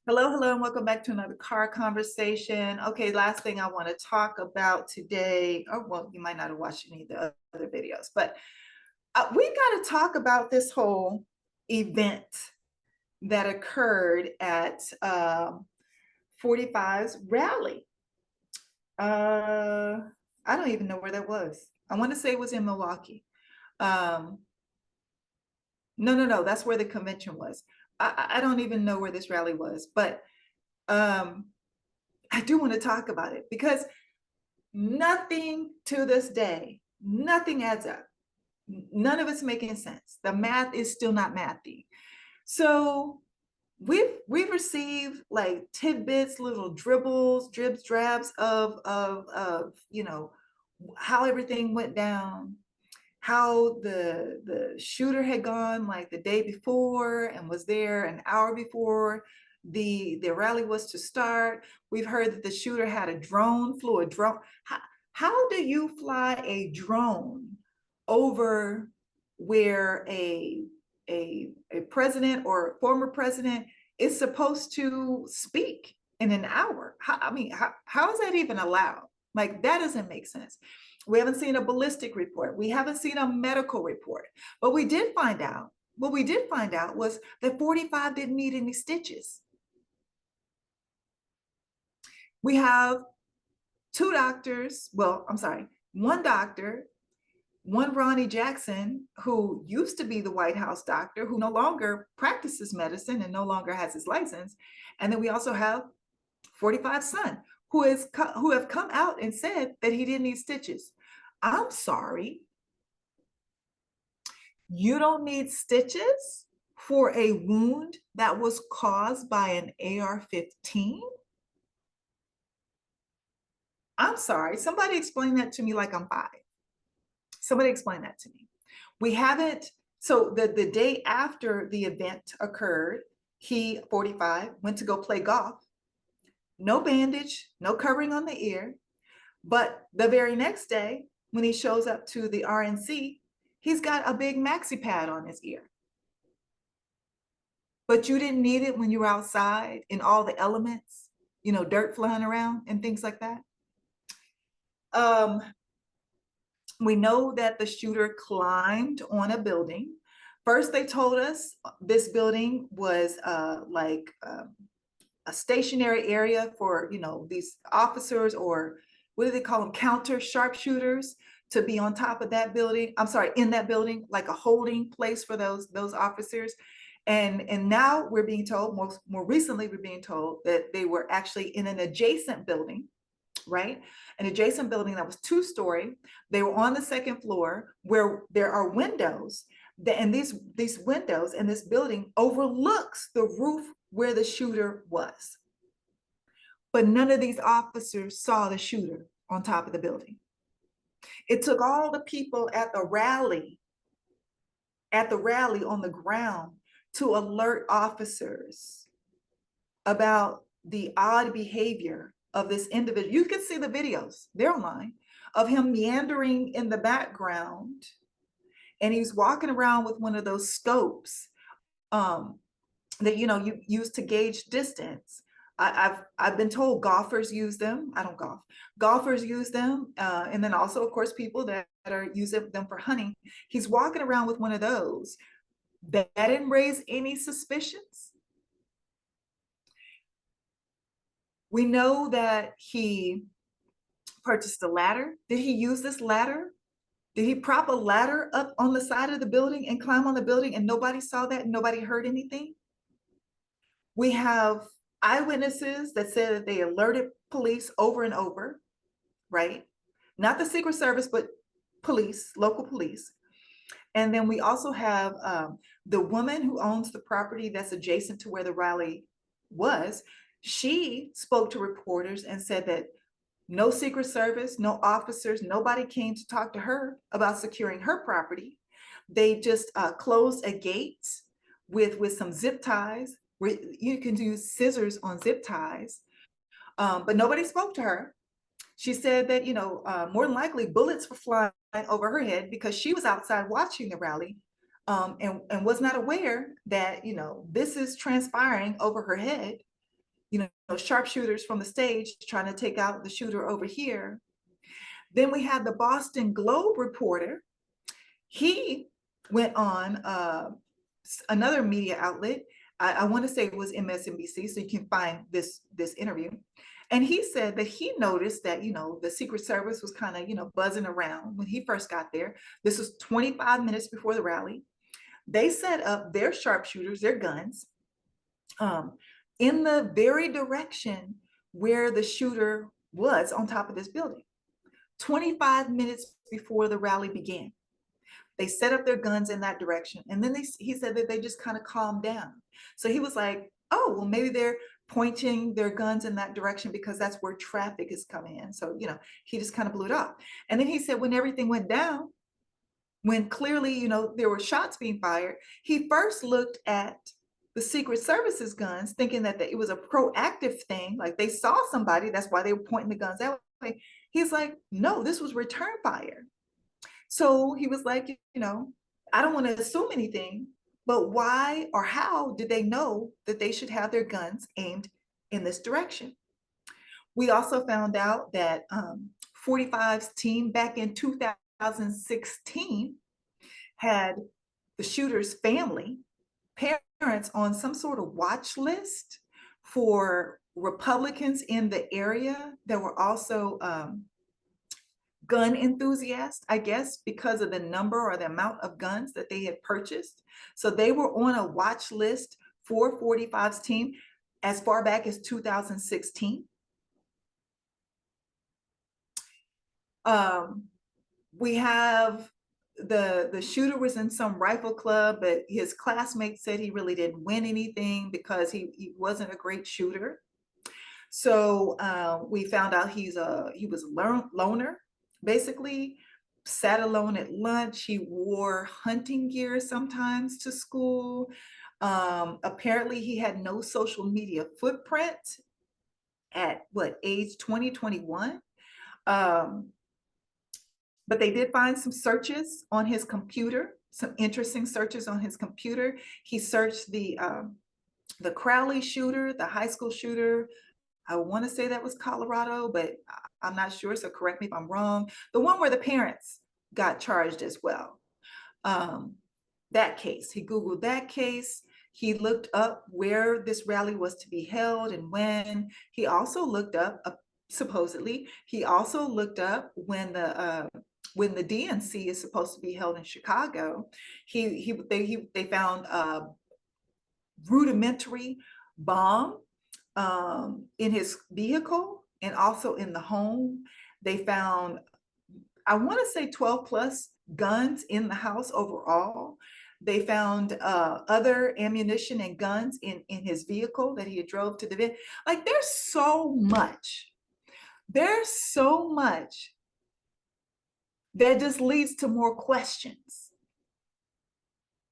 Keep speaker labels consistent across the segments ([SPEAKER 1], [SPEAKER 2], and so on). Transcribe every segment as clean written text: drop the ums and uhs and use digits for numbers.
[SPEAKER 1] Hello, hello, and welcome back to another car conversation. Okay, last thing I want to talk about today, or well, you might not have watched any of the other videos, but we got to talk about this whole event that occurred at 45's rally. I don't even know where that was. I want to say it was in Milwaukee. No, that's where the convention was. I don't even know where this rally was, but I do want to talk about it because nothing to this day, nothing adds up. None of it's making sense. The math is still not mathy. So we've received like tidbits, little dribbles, dribs, drabs of how everything went down, how the shooter had gone like the day before and was there an hour before the rally was to start. We've heard that the shooter had a drone, flew a drone. How do you fly a drone over where a president or former president is supposed to speak in an hour? How is that even allowed? Like, that doesn't make sense. We haven't seen a ballistic report. We haven't seen a medical report. But we did find out, what we did find out was that 45 didn't need any stitches. We have two doctors, well, I'm sorry, one doctor, one Ronnie Jackson, who used to be the White House doctor, who no longer practices medicine and no longer has his license. And then we also have 45's son, who have come out and said that he didn't need stitches. I'm sorry. You don't need stitches for a wound that was caused by an AR-15? I'm sorry. Somebody explain that to me like I'm 5. Somebody explain that to me. We haven't, so the day after the event occurred, 45, went to go play golf. No bandage, no covering on the ear. But the very next day, when he shows up to the RNC, he's got a big maxi pad on his ear. But you didn't need it when you were outside in all the elements, dirt flying around and things like that. We know that the shooter climbed on a building. First, they told us this building was a stationary area for, these officers, or what do they call them? Counter sharpshooters, to be on top of that building. I'm sorry, in that building, like a holding place for those officers. And now we're being told, more recently, we're being told that they were actually in an adjacent building, right? An adjacent building that was 2-story. They were on the second floor where there are windows, and these windows in this building overlooks the roof where the shooter was. But none of these officers saw the shooter on top of the building. It took all the people at the rally on the ground to alert officers about the odd behavior of this individual. You can see the videos, they're online, of him meandering in the background, and he's walking around with one of those scopes that you use to gauge distance. I've been told golfers use them. I don't golf. Golfers use them, and then also, of course, people that are using them for hunting. He's walking around with one of those. That didn't raise any suspicions. We know that he purchased a ladder. Did he use this ladder? Did he prop a ladder up on the side of the building and climb on the building, and nobody saw that and nobody heard anything? We have eyewitnesses that said that they alerted police over and over, right? Not the Secret Service, but police, local police. And then we also have the woman who owns the property that's adjacent to where the rally was. She spoke to reporters and said that no Secret Service, no officers, nobody came to talk to her about securing her property. They just closed a gate with some zip ties, where you can use scissors on zip ties, but nobody spoke to her. She said that, more than likely bullets were flying over her head because she was outside watching the rally, and was not aware that, this is transpiring over her head. sharpshooters from the stage trying to take out the shooter over here. Then we had the Boston Globe reporter. He went on another media outlet. I want to say it was MSNBC, so you can find this interview. And he said that he noticed that, the Secret Service was kind of, buzzing around when he first got there. This was 25 minutes before the rally. They set up their sharpshooters, their guns, in the very direction where the shooter was on top of this building. 25 minutes before the rally began. They set up their guns in that direction. And then he said that they just kind of calmed down. So he was like, oh, well, maybe they're pointing their guns in that direction because that's where traffic is coming in. So, he just kind of blew it off. And then he said when everything went down, when clearly, there were shots being fired, he first looked at the Secret Service's guns, thinking that it was a proactive thing, like they saw somebody, that's why they were pointing the guns that way. He's like, no, this was return fire. So he was like, I don't want to assume anything, but why or how did they know that they should have their guns aimed in this direction? We also found out that 45's team back in 2016 had the shooter's family, parents, on some sort of watch list for Republicans in the area that were also gun enthusiasts, I guess, because of the number or the amount of guns that they had purchased. So they were on a watch list for 45's team as far back as 2016. We have the shooter was in some rifle club, but his classmates said he really didn't win anything because he wasn't a great shooter. So we found out he was a loner, basically sat alone at lunch. He wore hunting gear sometimes to school. Apparently he had no social media footprint at age 20, 21. But they did find some searches on his computer, some interesting searches on his computer. He searched the Crowley shooter, the high school shooter. I want to say that was Colorado, but I'm not sure, so correct me if I'm wrong. The one where the parents got charged as well. That case, he Googled that case. He looked up where this rally was to be held and when. He also looked up, supposedly, he also looked up when the DNC is supposed to be held in Chicago. They found a rudimentary bomb in his vehicle and also in the home. They found, I want to say 12 plus guns in the house overall. They found other ammunition and guns in his vehicle that he had drove to the event. Like there's so much that just leads to more questions.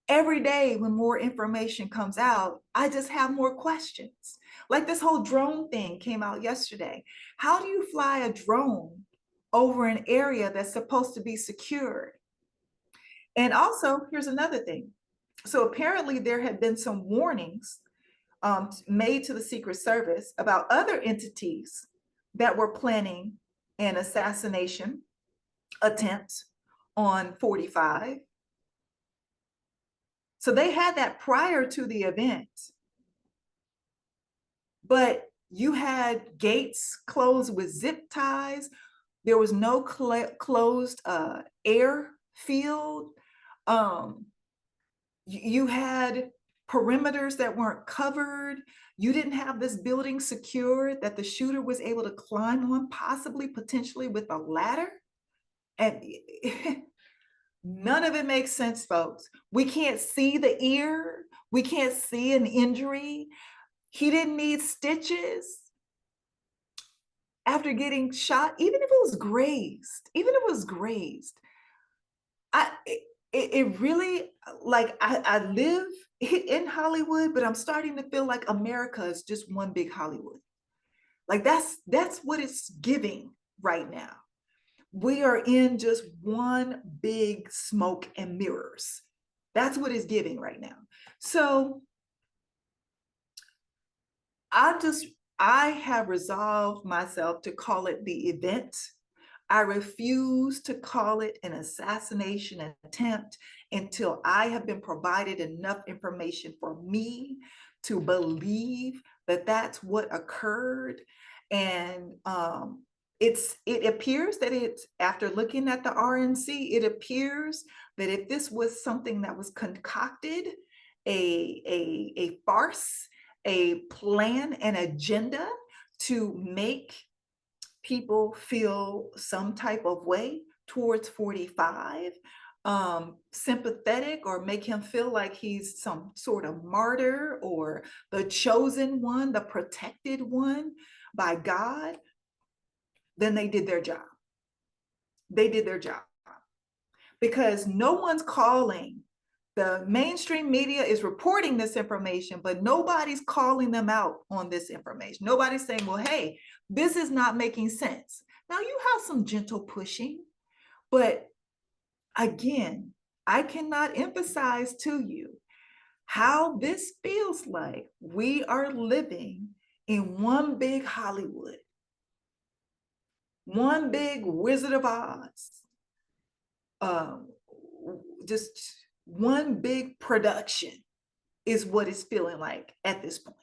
[SPEAKER 1] Every day when more information comes out, I just have more questions. Like this whole drone thing came out yesterday. How do you fly a drone over an area that's supposed to be secured? And also, here's another thing. So apparently there had been some warnings made to the Secret Service about other entities that were planning an assassination attempt on 45. So they had that prior to the event. But you had gates closed with zip ties. There was no closed airfield. You had perimeters that weren't covered. You didn't have this building secured that the shooter was able to climb on, possibly, potentially with a ladder. And none of it makes sense, folks. We can't see the ear. We can't see an injury. He didn't need stitches after getting shot, even if it was grazed, it really, like, I live in Hollywood, but I'm starting to feel like America is just one big Hollywood. Like that's what it's giving right now. We are in just one big smoke and mirrors. That's what it's giving right now. So I just I have resolved myself to call it the event. I refuse to call it an assassination attempt until I have been provided enough information for me to believe that that's what occurred. And it appears that it's, after looking at the RNC, it appears that if this was something that was concocted, a farce, a plan, an agenda to make people feel some type of way towards 45, sympathetic, or make him feel like he's some sort of martyr or the chosen one, the protected one by God, then they did their job. They did their job, because no one's calling. The mainstream media is reporting this information, but nobody's calling them out on this information. Nobody's saying, well, hey, this is not making sense. Now, you have some gentle pushing, but again, I cannot emphasize to you how this feels like we are living in one big Hollywood, one big Wizard of Oz, just one big production is what it's feeling like at this point.